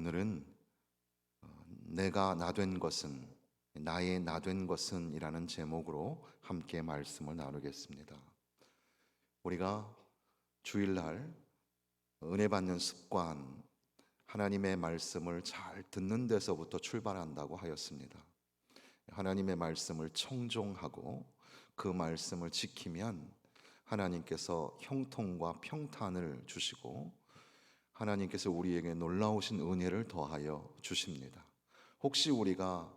오늘은 내가 나 된 것은, 나의 나 된 것은 이라는 제목으로 함께 말씀을 나누겠습니다. 우리가 주일날 은혜 받는 습관, 하나님의 말씀을 잘 듣는 데서부터 출발한다고 하였습니다. 하나님의 말씀을 청종하고 그 말씀을 지키면 하나님께서 형통과 평탄을 주시고 하나님께서 우리에게 놀라우신 은혜를 더하여 주십니다. 혹시 우리가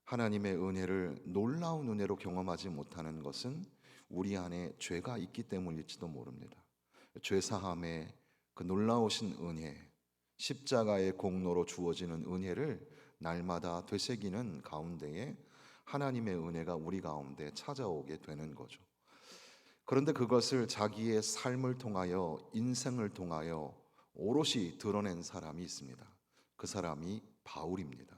하나님의 은혜를 놀라운 은혜로 경험하지 못하는 것은 우리 안에 죄가 있기 때문일지도 모릅니다. 죄사함의 그 놀라우신 은혜, 십자가의 공로로 주어지는 은혜를 날마다 되새기는 가운데에 하나님의 은혜가 우리 가운데 찾아오게 되는 거죠. 그런데 그것을 자기의 삶을 통하여, 인생을 통하여 오롯이 드러낸 사람이 있습니다. 그 사람이 바울입니다.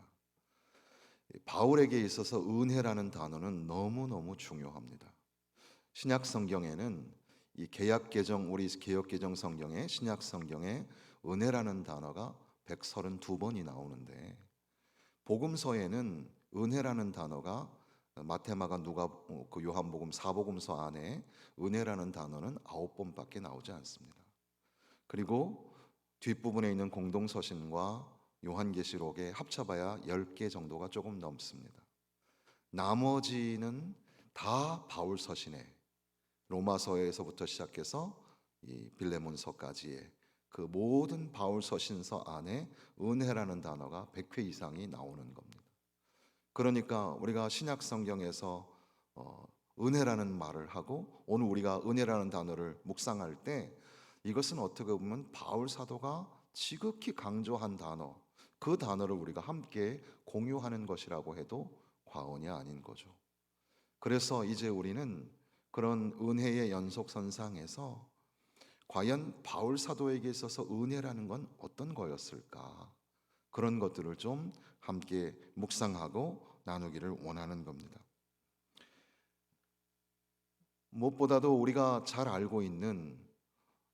바울에게 있어서 은혜라는 단어는 너무너무 중요합니다. 신약 성경에는 이 개역 개정, 우리 개역 개정 성경에, 신약 성경에 은혜라는 단어가 132번이 나오는데 복음서에는 은혜라는 단어가 마태, 마가, 누가, 요한복음, 사복음서 안에 은혜라는 단어는 9번밖에 나오지 않습니다. 그리고 뒷부분에 있는 공동서신과 요한계시록에 합쳐봐야 10개 정도가 조금 넘습니다. 나머지는 다 바울 서신에, 로마서에서부터 시작해서 이 빌레몬서까지의 그 모든 바울 서신서 안에 은혜라는 단어가 100회 이상이 나오는 겁니다. 그러니까 우리가 신약 성경에서 은혜라는 말을 하고 오늘 우리가 은혜라는 단어를 묵상할 때 이것은 어떻게 보면 바울 사도가 지극히 강조한 단어, 그 단어를 우리가 함께 공유하는 것이라고 해도 과언이 아닌 거죠. 그래서 이제 우리는 그런 은혜의 연속선상에서 과연 바울 사도에게 있어서 은혜라는 건 어떤 거였을까? 그런 것들을 좀 함께 묵상하고 나누기를 원하는 겁니다. 무엇보다도 우리가 잘 알고 있는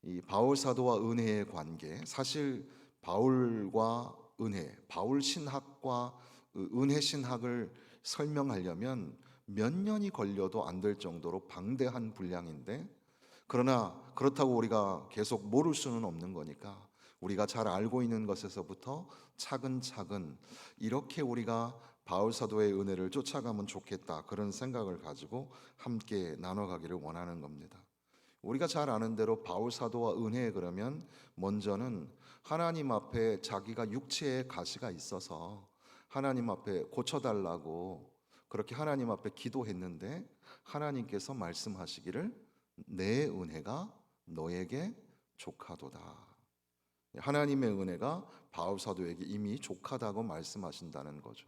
이 바울 사도와 은혜의 관계, 사실 바울과 은혜, 바울 신학과 은혜 신학을 설명하려면 몇 년이 걸려도 안 될 정도로 방대한 분량인데, 그러나 그렇다고 우리가 계속 모를 수는 없는 거니까 우리가 잘 알고 있는 것에서부터 차근차근 이렇게 우리가 바울 사도의 은혜를 쫓아가면 좋겠다, 그런 생각을 가지고 함께 나눠가기를 원하는 겁니다. 우리가 잘 아는 대로 바울 사도와 은혜, 그러면 먼저는 하나님 앞에 자기가 육체의 가시가 있어서 하나님 앞에 고쳐달라고 그렇게 하나님 앞에 기도했는데 하나님께서 말씀하시기를 내 은혜가 너에게 족하도다. 하나님의 은혜가 바울 사도에게 이미 족하다고 말씀하신다는 거죠.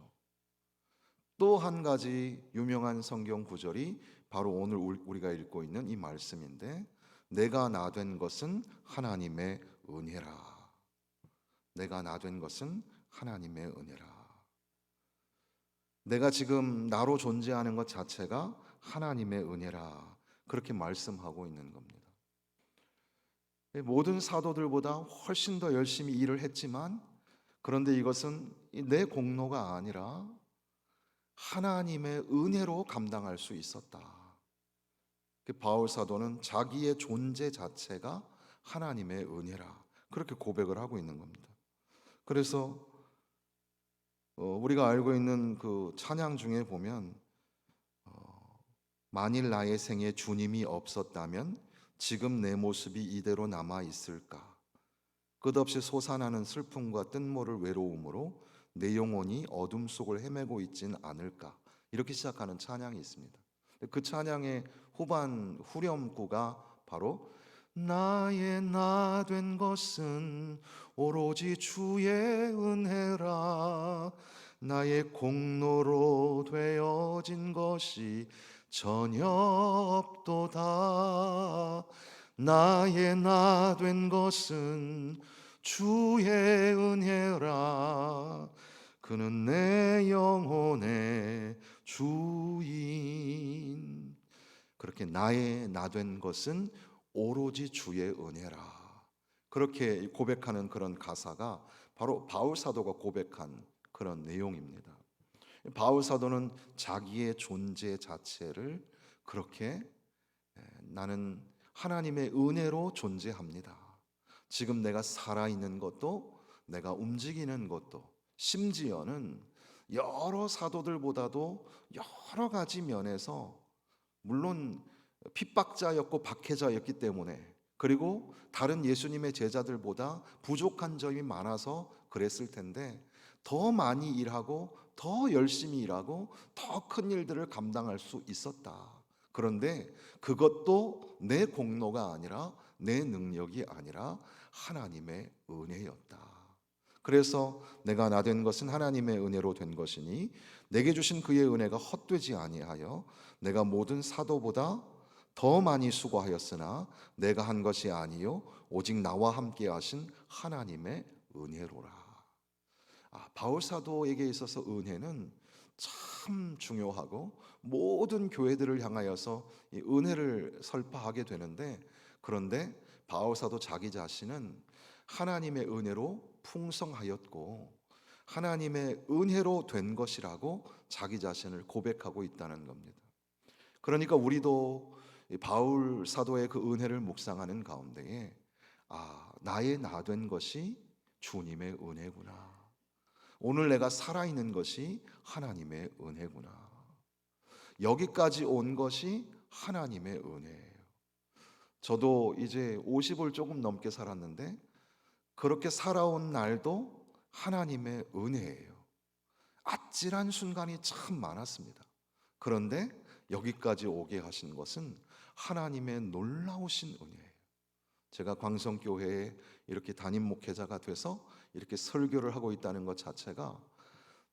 또 한 가지 유명한 성경 구절이 바로 오늘 우리가 읽고 있는 이 말씀인데, 내가 나 된 것은 하나님의 은혜라. 내가 나 된 것은 하나님의 은혜라. 내가 지금 나로 존재하는 것 자체가 하나님의 은혜라, 그렇게 말씀하고 있는 겁니다. 모든 사도들보다 훨씬 더 열심히 일을 했지만, 그런데 이것은 내 공로가 아니라 하나님의 은혜로 감당할 수 있었다. 바울 사도는 자기의 존재 자체가 하나님의 은혜라, 그렇게 고백을 하고 있는 겁니다. 그래서 우리가 알고 있는 그 찬양 중에 보면 만일 나의 생에 주님이 없었다면 지금 내 모습이 이대로 남아 있을까? 끝없이 솟아나는 슬픔과 뜬모를 외로움으로 내 영혼이 어둠 속을 헤매고 있진 않을까? 이렇게 시작하는 찬양이 있습니다. 그 찬양의 후반 후렴구가 바로 나의 나 된 것은 오로지 주의 은혜라, 나의 공로로 되어진 것이 전혀 없도다. 나의 나 된 것은 주의 은혜라, 그는 내 영혼의 주인. 그렇게 나의 나 된 것은 오로지 주의 은혜라, 그렇게 고백하는 그런 가사가 바로 바울 사도가 고백한 그런 내용입니다. 바울 사도는 자기의 존재 자체를 그렇게 나는 하나님의 은혜로 존재합니다. 지금 내가 살아있는 것도 내가 움직이는 것도 심지어는 여러 사도들보다도 여러 가지 면에서 물론 핍박자였고 박해자였기 때문에 그리고 다른 예수님의 제자들보다 부족한 점이 많아서 그랬을 텐데 더 많이 일하고 더 열심히 일하고 더 큰 일들을 감당할 수 있었다. 그런데 그것도 내 공로가 아니라 내 능력이 아니라 하나님의 은혜였다. 그래서 내가 나 된 것은 하나님의 은혜로 된 것이니 내게 주신 그의 은혜가 헛되지 아니하여 내가 모든 사도보다 더 많이 수고하였으나 내가 한 것이 아니요 오직 나와 함께 하신 하나님의 은혜로라. 바울 사도에게 있어서 은혜는 참 중요하고 모든 교회들을 향하여서 이 은혜를 설파하게 되는데 그런데 바울 사도 자기 자신은 하나님의 은혜로 풍성하였고 하나님의 은혜로 된 것이라고 자기 자신을 고백하고 있다는 겁니다. 그러니까 우리도 이 바울 사도의 그 은혜를 묵상하는 가운데에 나의 나 된 것이 주님의 은혜구나. 오늘 내가 살아있는 것이 하나님의 은혜구나. 여기까지 온 것이 하나님의 은혜예요. 저도 이제 50을 조금 넘게 살았는데 그렇게 살아온 날도 하나님의 은혜예요. 아찔한 순간이 참 많았습니다. 그런데 여기까지 오게 하신 것은 하나님의 놀라우신 은혜예요. 제가 광성교회에 이렇게 담임 목회자가 돼서 이렇게 설교를 하고 있다는 것 자체가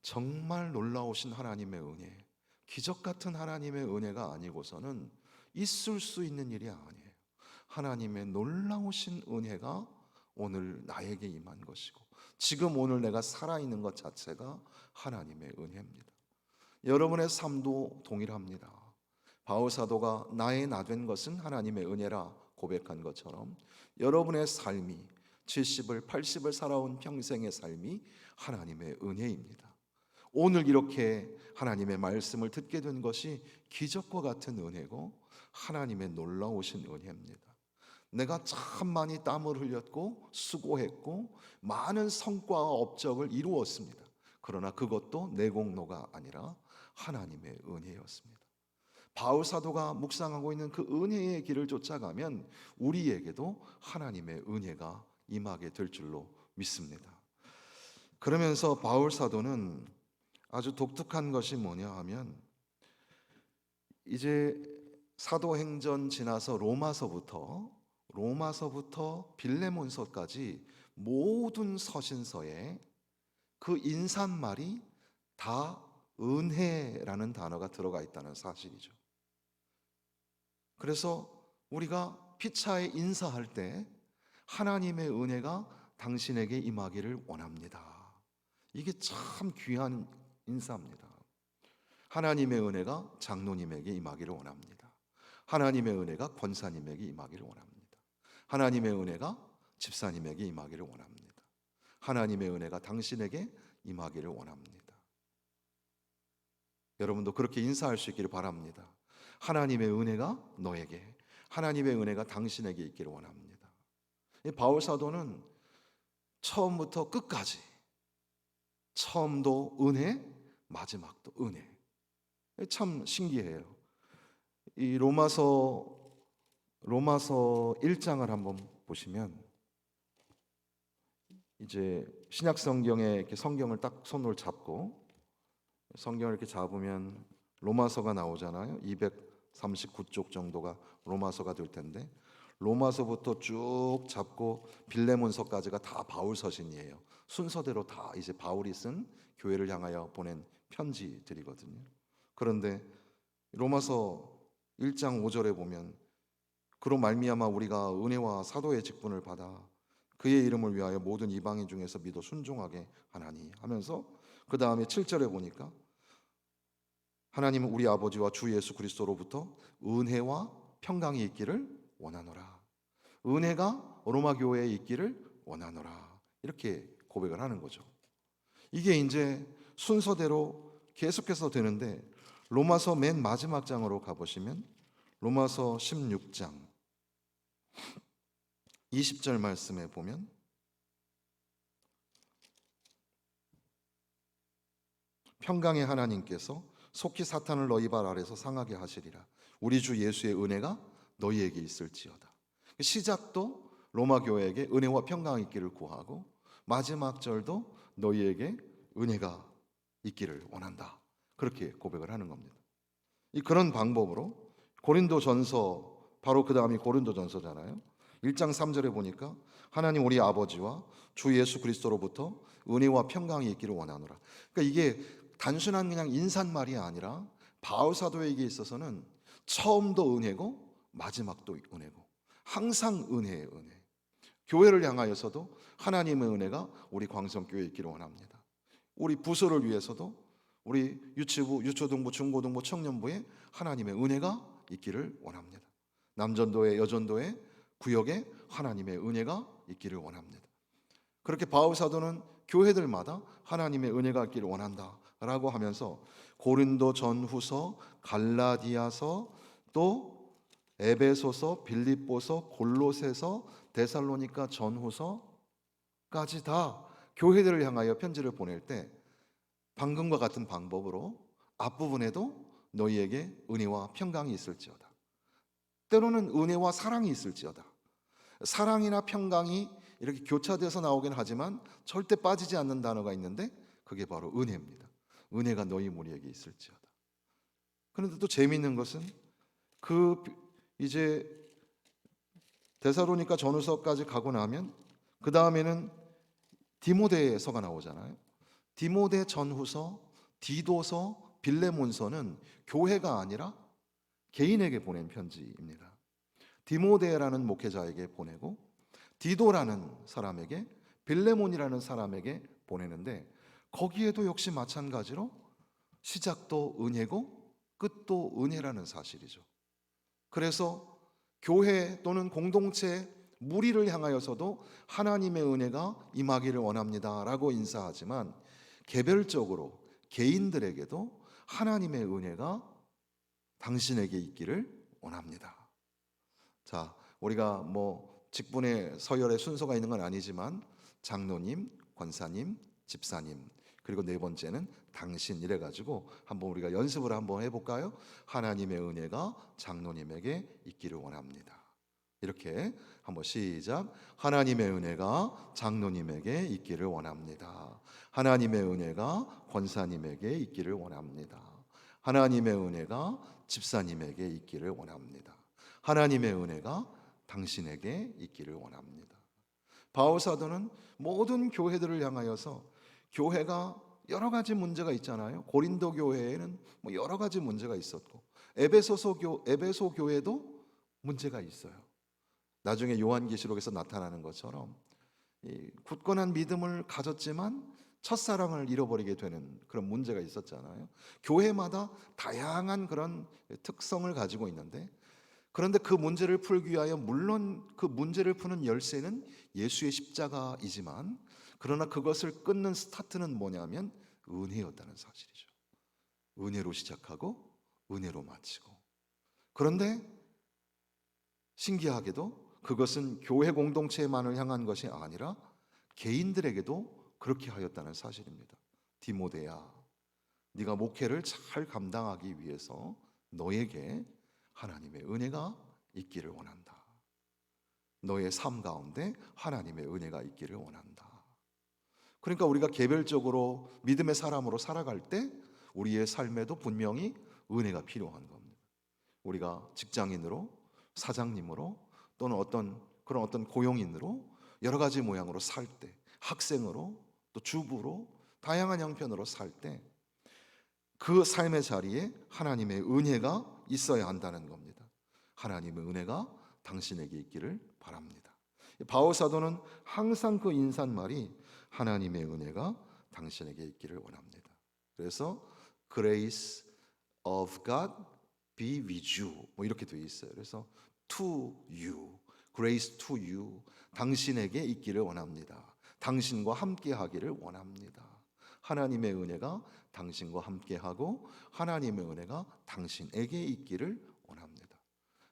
정말 놀라우신 하나님의 은혜, 기적 같은 하나님의 은혜가 아니고서는 있을 수 있는 일이 아니에요. 하나님의 놀라우신 은혜가 오늘 나에게 임한 것이고 지금 오늘 내가 살아있는 것 자체가 하나님의 은혜입니다. 여러분의 삶도 동일합니다. 바울 사도가 나의 나 된 것은 하나님의 은혜라 고백한 것처럼 여러분의 삶이 70을 80을 살아온 평생의 삶이 하나님의 은혜입니다. 오늘 이렇게 하나님의 말씀을 듣게 된 것이 기적과 같은 은혜고 하나님의 놀라우신 은혜입니다. 내가 참 많이 땀을 흘렸고 수고했고 많은 성과와 업적을 이루었습니다. 그러나 그것도 내 공로가 아니라 하나님의 은혜였습니다. 바울 사도가 묵상하고 있는 그 은혜의 길을 쫓아가면 우리에게도 하나님의 은혜가 임하게 될 줄로 믿습니다. 그러면서 바울 사도는 아주 독특한 것이 뭐냐 하면 이제 사도행전 지나서 로마서부터 빌레몬서까지 모든 서신서에 그 인사말이 다 은혜라는 단어가 들어가 있다는 사실이죠. 그래서 우리가 피차에 인사할 때 하나님의 은혜가 당신에게 임하기를 원합니다. 이게 참 귀한 인사입니다. 하나님의 은혜가 장로님에게 임하기를 원합니다. 하나님의 은혜가 권사님에게 임하기를 원합니다. 하나님의 은혜가 집사님에게 임하기를 원합니다. 하나님의 은혜가 당신에게 임하기를 원합니다. 여러분도 그렇게 인사할 수 있기를 바랍니다. 하나님의 은혜가 너에게, 하나님의 은혜가 당신에게 있기를 원합니다. 바울 사도는 처음부터 끝까지 처음도 은혜, 마지막도 은혜. 참 신기해요. 이 로마서 1장을 한번 보시면 이제 신약 성경에 이렇게 성경을 딱 손으로 잡고 성경을 이렇게 잡으면 로마서가 나오잖아요. 239쪽 정도가 로마서가 될 텐데 로마서부터 쭉 잡고 빌레몬서까지가 다 바울 서신이에요. 순서대로 다 이제 바울이 쓴 교회를 향하여 보낸 편지들이거든요. 그런데 로마서 1장 5절에 보면 그로 말미암아 우리가 은혜와 사도의 직분을 받아 그의 이름을 위하여 모든 이방인 중에서 믿어 순종하게 하나니 하면서 그 다음에 7절에 보니까 하나님은 우리 아버지와 주 예수 그리스도로부터 은혜와 평강이 있기를 원하노라. 은혜가 로마 교회에 있기를 원하노라. 이렇게 고백을 하는 거죠. 이게 이제 순서대로 계속해서 되는데 로마서 맨 마지막 장으로 가보시면 로마서 16장 20절 말씀에 보면 평강의 하나님께서 속히 사탄을 너희 발 아래서 상하게 하시리라. 우리 주 예수의 은혜가 너희에게 있을지어다. 시작도 로마 교회에게 은혜와 평강이 있기를 구하고 마지막 절도 너희에게 은혜가 있기를 원한다. 그렇게 고백을 하는 겁니다. 그런 방법으로 고린도전서, 바로 그 다음이 고린도전서잖아요. 1장 3절에 보니까 하나님 우리 아버지와 주 예수 그리스도로부터 은혜와 평강이 있기를 원하노라. 그러니까 이게 단순한 그냥 인사말이 아니라 바울 사도에게 있어서는 처음도 은혜고 마지막도 은혜고 항상 은혜의 은혜. 교회를 향하여서도 하나님의 은혜가 우리 광성교회에 있기를 원합니다. 우리 부서를 위해서도 우리 유치부, 유초등부, 중고등부, 청년부에 하나님의 은혜가 있기를 원합니다. 남전도회, 여전도회, 구역에 하나님의 은혜가 있기를 원합니다. 그렇게 바울 사도는 교회들마다 하나님의 은혜가 있기를 원한다라고 하면서 고린도 전후서, 갈라디아서, 또 에베소서, 빌립보서, 골로새서, 데살로니가 전후서까지 다 교회들을 향하여 편지를 보낼 때 방금과 같은 방법으로 앞부분에도 너희에게 은혜와 평강이 있을지어다. 때로는 은혜와 사랑이 있을지어다. 사랑이나 평강이 이렇게 교차돼서 나오긴 하지만 절대 빠지지 않는 단어가 있는데 그게 바로 은혜입니다. 은혜가 너희 무리에게 있을지어다. 그런데 또 재미있는 것은 이제 데살로니가 전후서까지 가고 나면 그 다음에는 디모데서가 나오잖아요. 디모데 전후서, 디도서, 빌레몬서는 교회가 아니라 개인에게 보낸 편지입니다. 디모데라는 목회자에게 보내고 디도라는 사람에게, 빌레몬이라는 사람에게 보내는데 거기에도 역시 마찬가지로 시작도 은혜고 끝도 은혜라는 사실이죠. 그래서 교회 또는 공동체 무리를 향하여서도 하나님의 은혜가 임하기를 원합니다라고 인사하지만 개별적으로 개인들에게도 하나님의 은혜가 당신에게 있기를 원합니다. 자, 우리가 직분의 서열의 순서가 있는 건 아니지만 장로님, 권사님, 집사님, 그리고 네 번째는 당신 이래 가지고 한번 우리가 연습을 한번 해볼까요? 하나님의 은혜가 장로님에게 있기를 원합니다. 이렇게 한번 시작. 하나님의 은혜가 장로님에게 있기를 원합니다. 하나님의 은혜가 권사님에게 있기를 원합니다. 하나님의 은혜가 집사님에게 있기를 원합니다. 하나님의 은혜가 당신에게 있기를 원합니다. 바울 사도는 모든 교회들을 향하여서 교회가 여러 가지 문제가 있잖아요. 고린도 교회에는 여러 가지 문제가 있었고 에베소 교회도 문제가 있어요. 나중에 요한계시록에서 나타나는 것처럼 굳건한 믿음을 가졌지만 첫사랑을 잃어버리게 되는 그런 문제가 있었잖아요. 교회마다 다양한 그런 특성을 가지고 있는데 그런데 그 문제를 풀기 위하여 물론 그 문제를 푸는 열쇠는 예수의 십자가이지만 그러나 그것을 끊는 스타트는 뭐냐면 은혜였다는 사실이죠. 은혜로 시작하고 은혜로 마치고. 그런데 신기하게도 그것은 교회 공동체만을 향한 것이 아니라 개인들에게도 그렇게 하였다는 사실입니다. 디모데야, 네가 목회를 잘 감당하기 위해서 너에게 하나님의 은혜가 있기를 원한다. 너의 삶 가운데 하나님의 은혜가 있기를 원한다. 그러니까 우리가 개별적으로 믿음의 사람으로 살아갈 때 우리의 삶에도 분명히 은혜가 필요한 겁니다. 우리가 직장인으로, 사장님으로 또는 어떤 고용인으로 여러 가지 모양으로 살 때, 학생으로 또 주부로 다양한 형편으로 살 때 그 삶의 자리에 하나님의 은혜가 있어야 한다는 겁니다. 하나님의 은혜가 당신에게 있기를 바랍니다. 바울 사도는 항상 그 인사말이 하나님의 은혜가 당신에게 있기를 원합니다. 그래서 Grace of God be with you 이렇게 되어 있어요. 그래서 to you grace to you. 당신에게 있기를 원합니다. 당신과 함께 하기를 원합니다. 하나님의 은혜가 당신과 함께하고 하나님의 은혜가 당신에게 있기를 원합니다.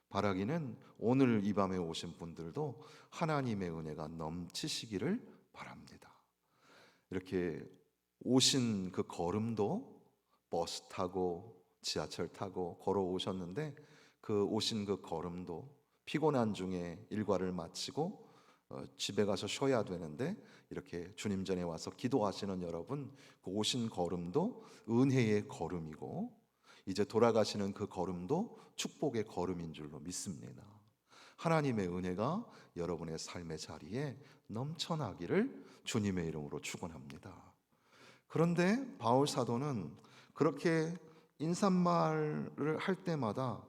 바라기는 오늘 이 밤에 오신 분들도 하나님의 은혜가 넘치시기를 바랍니다. 이렇게 오신 그 걸음도 버스 타고 지하철 타고 걸어오셨는데 그 오신 그 걸음도 피곤한 중에 일과를 마치고 집에 가서 쉬어야 되는데 이렇게 주님 전에 와서 기도하시는 여러분, 그 오신 걸음도 은혜의 걸음이고 이제 돌아가시는 그 걸음도 축복의 걸음인 줄로 믿습니다. 하나님의 은혜가 여러분의 삶의 자리에 넘쳐나기를 주님의 이름으로 축원합니다. 그런데 바울 사도는 그렇게 인사말을 할 때마다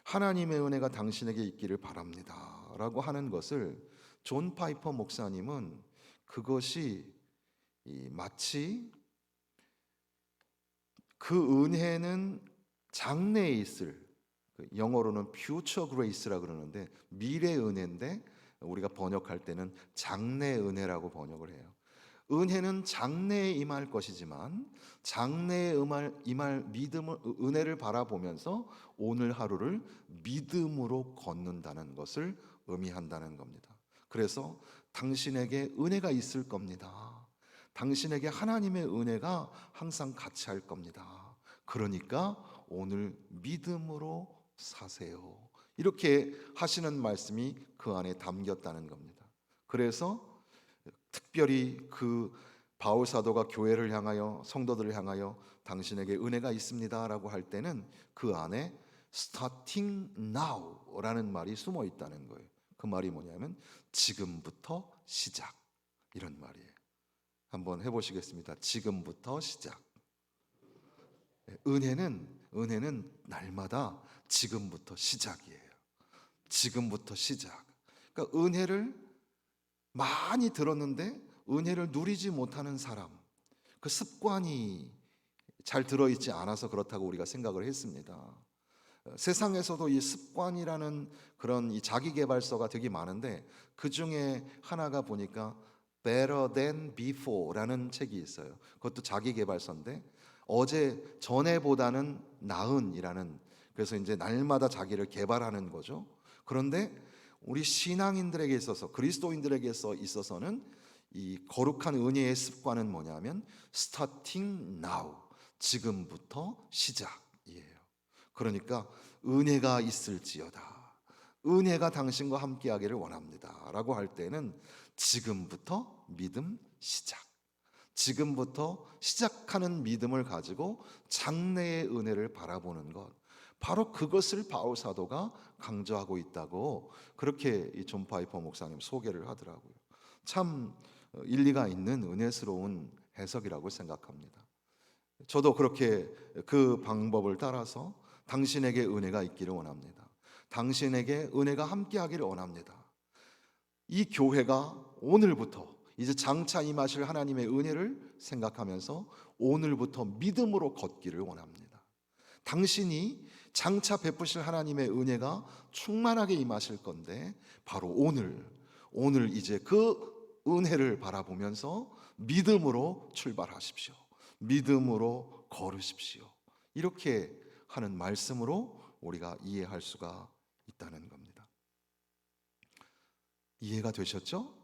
하나님의 은혜가 당신에게 있기를 바랍니다 라고 하는 것을 존 파이퍼 목사님은 그것이 마치 그 은혜는 장래에 있을, 영어로는 future grace라 그러는데 미래 은혜인데 우리가 번역할 때는 장래 은혜라고 번역을 해요. 은혜는 장래에 임할 것이지만 장래에 임할 믿음을, 은혜를 바라보면서 오늘 하루를 믿음으로 걷는다는 것을 의미한다는 겁니다. 그래서 당신에게 은혜가 있을 겁니다. 당신에게 하나님의 은혜가 항상 같이 할 겁니다. 그러니까 오늘 믿음으로 사세요. 이렇게 하시는 말씀이 그 안에 담겼다는 겁니다. 그래서 특별히 그 바울 사도가 교회를 향하여 성도들을 향하여 당신에게 은혜가 있습니다라고 할 때는 그 안에 starting now라는 말이 숨어 있다는 거예요. 그 말이 뭐냐면 지금부터 시작, 이런 말이에요. 한번 해보시겠습니다. 지금부터 시작. 은혜는 날마다 지금부터 시작이에요. 지금부터 시작. 그러니까 은혜를 많이 들었는데 은혜를 누리지 못하는 사람, 그 습관이 잘 들어있지 않아서 그렇다고 우리가 생각을 했습니다. 세상에서도 이 습관이라는 그런 이 자기계발서가 되게 많은데 그 중에 하나가 보니까 Better Than Before라는 책이 있어요. 그것도 자기계발서인데 어제 전에보다는 나은이라는, 그래서 이제 날마다 자기를 개발하는 거죠. 그런데 우리 신앙인들에게 있어서, 그리스도인들에게 있어서는 이 거룩한 은혜의 습관은 뭐냐면 starting now, 지금부터 시작이에요. 그러니까 은혜가 있을지어다, 은혜가 당신과 함께하기를 원합니다 라고 할 때는 지금부터 믿음 시작, 지금부터 시작하는 믿음을 가지고 장래의 은혜를 바라보는 것, 바로 그것을 바울 사도가 강조하고 있다고 그렇게 이 존 파이퍼 목사님 소개를 하더라고요. 참 일리가 있는 은혜스러운 해석이라고 생각합니다. 저도 그렇게 그 방법을 따라서 당신에게 은혜가 있기를 원합니다. 당신에게 은혜가 함께하기를 원합니다. 이 교회가 오늘부터 이제 장차 임하실 하나님의 은혜를 생각하면서 오늘부터 믿음으로 걷기를 원합니다. 당신이 장차 베푸실 하나님의 은혜가 충만하게 임하실 건데 바로 오늘 이제 그 은혜를 바라보면서 믿음으로 출발하십시오. 믿음으로 걸으십시오. 이렇게 하는 말씀으로 우리가 이해할 수가 있다는 겁니다. 이해가 되셨죠?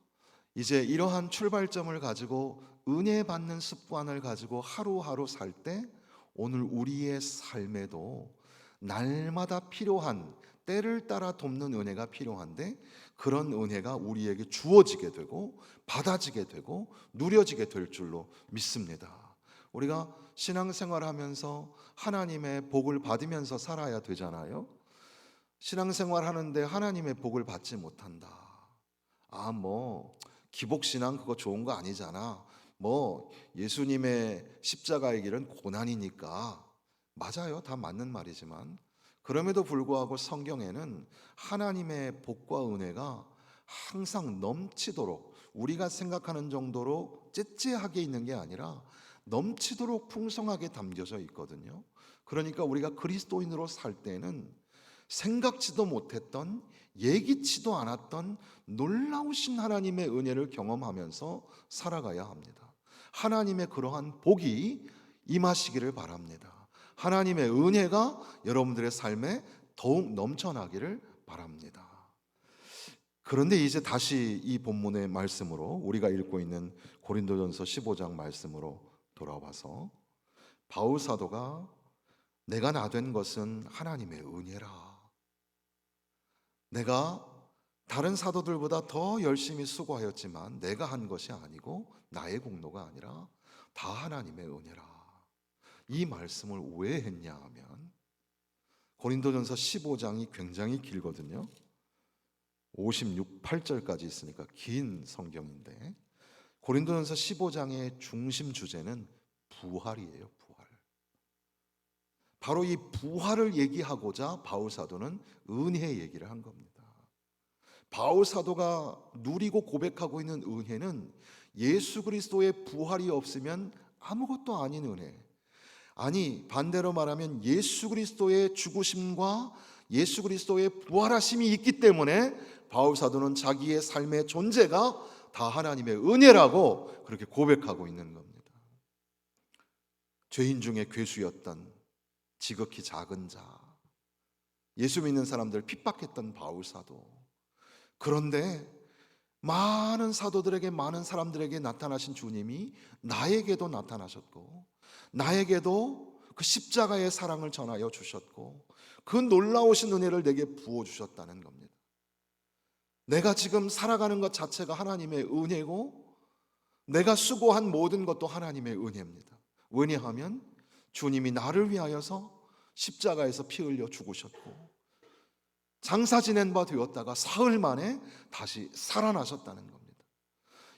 이제 이러한 출발점을 가지고 은혜 받는 습관을 가지고 하루하루 살 때 오늘 우리의 삶에도 날마다 필요한, 때를 따라 돕는 은혜가 필요한데 그런 은혜가 우리에게 주어지게 되고 받아지게 되고 누려지게 될 줄로 믿습니다. 우리가 신앙생활하면서 하나님의 복을 받으면서 살아야 되잖아요. 신앙생활 하는데 하나님의 복을 받지 못한다. 기복신앙 그거 좋은 거 아니잖아. 예수님의 십자가의 길은 고난이니까. 맞아요. 다 맞는 말이지만 그럼에도 불구하고 성경에는 하나님의 복과 은혜가 항상 넘치도록, 우리가 생각하는 정도로 째째하게 있는 게 아니라 넘치도록 풍성하게 담겨져 있거든요. 그러니까 우리가 그리스도인으로 살 때는 생각지도 못했던, 예기치도 않았던 놀라우신 하나님의 은혜를 경험하면서 살아가야 합니다. 하나님의 그러한 복이 임하시기를 바랍니다. 하나님의 은혜가 여러분들의 삶에 더욱 넘쳐나기를 바랍니다. 그런데 이제 다시 이 본문의 말씀으로, 우리가 읽고 있는 고린도전서 15장 말씀으로 돌아와서 바울 사도가 내가 나된 것은 하나님의 은혜라. 내가 다른 사도들보다 더 열심히 수고하였지만 내가 한 것이 아니고 나의 공로가 아니라 다 하나님의 은혜라. 이 말씀을 왜 했냐 하면 고린도전서 15장이 굉장히 길거든요. 56~8절까지 있으니까 긴 성경인데, 고린도전서 15장의 중심 주제는 부활이에요. 부활. 바로 이 부활을 얘기하고자 바울 사도는 은혜 얘기를 한 겁니다. 바울 사도가 누리고 고백하고 있는 은혜는 예수 그리스도의 부활이 없으면 아무것도 아닌 은혜. 아니, 반대로 말하면 예수 그리스도의 죽으심과 예수 그리스도의 부활하심이 있기 때문에 바울 사도는 자기의 삶의 존재가 다 하나님의 은혜라고 그렇게 고백하고 있는 겁니다. 죄인 중에 괴수였던 지극히 작은 자, 예수 믿는 사람들 핍박했던 바울 사도. 그런데 많은 사도들에게, 많은 사람들에게 나타나신 주님이 나에게도 나타나셨고, 나에게도 그 십자가의 사랑을 전하여 주셨고, 그 놀라우신 은혜를 내게 부어주셨다는 겁니다. 내가 지금 살아가는 것 자체가 하나님의 은혜고, 내가 수고한 모든 것도 하나님의 은혜입니다. 왜냐하면 주님이 나를 위하여서 십자가에서 피 흘려 죽으셨고, 장사 지낸 바 되었다가 사흘 만에 다시 살아나셨다는 겁니다.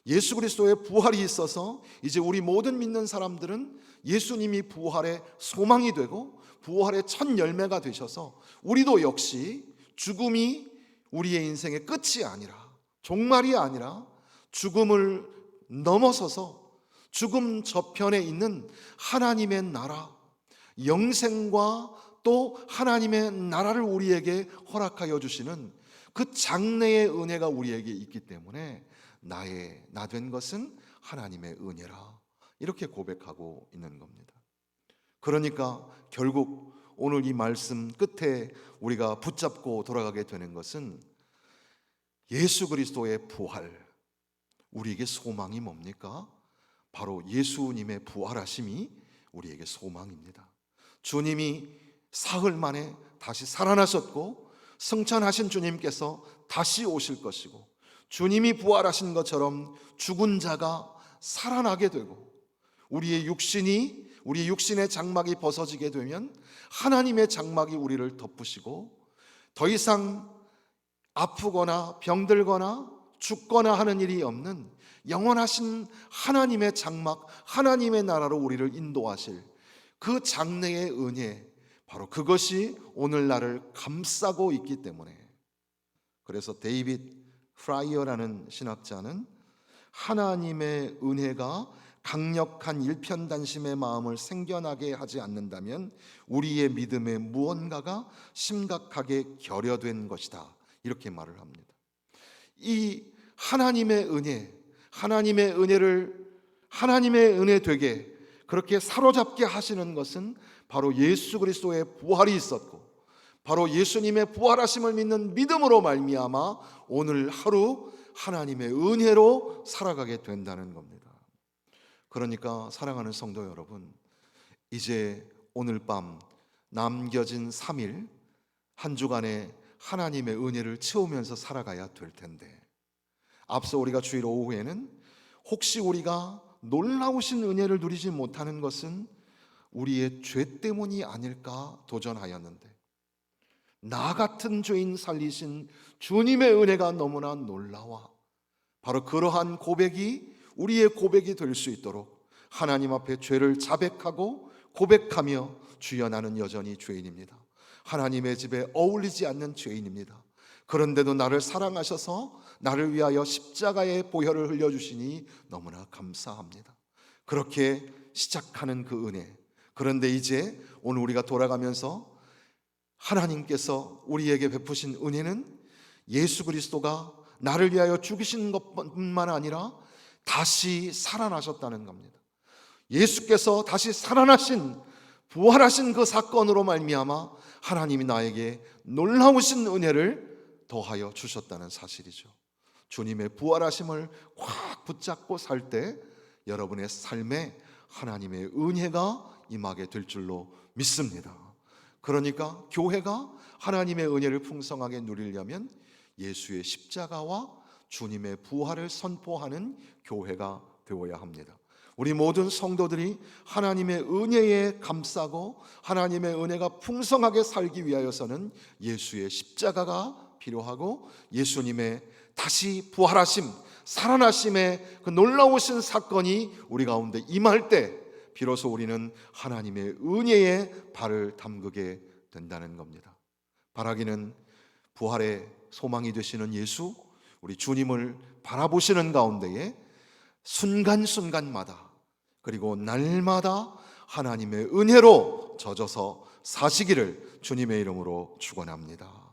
예수 그리스도의 부활이 있어서 이제 우리 모든 믿는 사람들은 예수님이 부활의 소망이 되고 부활의 첫 열매가 되셔서 우리도 역시 죽음이 우리의 인생의 끝이 아니라, 종말이 아니라 죽음을 넘어서서 죽음 저편에 있는 하나님의 나라, 영생과 또 하나님의 나라를 우리에게 허락하여 주시는 그 장래의 은혜가 우리에게 있기 때문에 나 된 것은 하나님의 은혜라, 이렇게 고백하고 있는 겁니다. 그러니까 결국 오늘 이 말씀 끝에 우리가 붙잡고 돌아가게 되는 것은 예수 그리스도의 부활, 우리에게 소망이 뭡니까? 바로 예수님의 부활하심이 우리에게 소망입니다. 주님이 사흘 만에 다시 살아나셨고, 승천하신 주님께서 다시 오실 것이고, 주님이 부활하신 것처럼 죽은 자가 살아나게 되고, 우리의 육신의 장막이 벗어지게 되면 하나님의 장막이 우리를 덮으시고, 더 이상 아프거나 병들거나 죽거나 하는 일이 없는 영원하신 하나님의 장막, 하나님의 나라로 우리를 인도하실 그 장래의 은혜, 바로 그것이 오늘 나를 감싸고 있기 때문에, 그래서 데이빗 프라이어라는 신학자는 하나님의 은혜가 강력한 일편단심의 마음을 생겨나게 하지 않는다면 우리의 믿음에 무언가가 심각하게 결여된 것이다, 이렇게 말을 합니다. 이 하나님의 은혜 되게 그렇게 사로잡게 하시는 것은 바로 예수 그리스도의 부활이 있었고, 바로 예수님의 부활하심을 믿는 믿음으로 말미암아 오늘 하루 하나님의 은혜로 살아가게 된다는 겁니다. 그러니까 사랑하는 성도 여러분, 이제 오늘 밤 남겨진 3일 한 주간의 하나님의 은혜를 채우면서 살아가야 될 텐데, 앞서 우리가 주일 오후에는 혹시 우리가 놀라우신 은혜를 누리지 못하는 것은 우리의 죄 때문이 아닐까 도전하였는데, 나 같은 죄인 살리신 주님의 은혜가 너무나 놀라워 바로 그러한 고백이 우리의 고백이 될 수 있도록 하나님 앞에 죄를 자백하고 고백하며, 주여 나는 여전히 죄인입니다. 하나님의 집에 어울리지 않는 죄인입니다. 그런데도 나를 사랑하셔서 나를 위하여 십자가의 보혈을 흘려주시니 너무나 감사합니다. 그렇게 시작하는 그 은혜. 그런데 이제 오늘 우리가 돌아가면서 하나님께서 우리에게 베푸신 은혜는 예수 그리스도가 나를 위하여 죽으신 것뿐만 아니라 다시 살아나셨다는 겁니다. 예수께서 다시 살아나신, 부활하신 그 사건으로 말미암아 하나님이 나에게 놀라우신 은혜를 더하여 주셨다는 사실이죠. 주님의 부활하심을 확 붙잡고 살 때 여러분의 삶에 하나님의 은혜가 임하게 될 줄로 믿습니다. 그러니까 교회가 하나님의 은혜를 풍성하게 누리려면 예수의 십자가와 주님의 부활을 선포하는 교회가 되어야 합니다. 우리 모든 성도들이 하나님의 은혜에 감싸고 하나님의 은혜가 풍성하게 살기 위하여서는 예수의 십자가가 필요하고 예수님의 다시 부활하심, 살아나심의 그 놀라우신 사건이 우리 가운데 임할 때 비로소 우리는 하나님의 은혜에 발을 담그게 된다는 겁니다. 바라기는 부활의 소망이 되시는 예수, 우리 주님을 바라보시는 가운데에 순간순간마다 그리고 날마다 하나님의 은혜로 젖어서 사시기를 주님의 이름으로 축원합니다.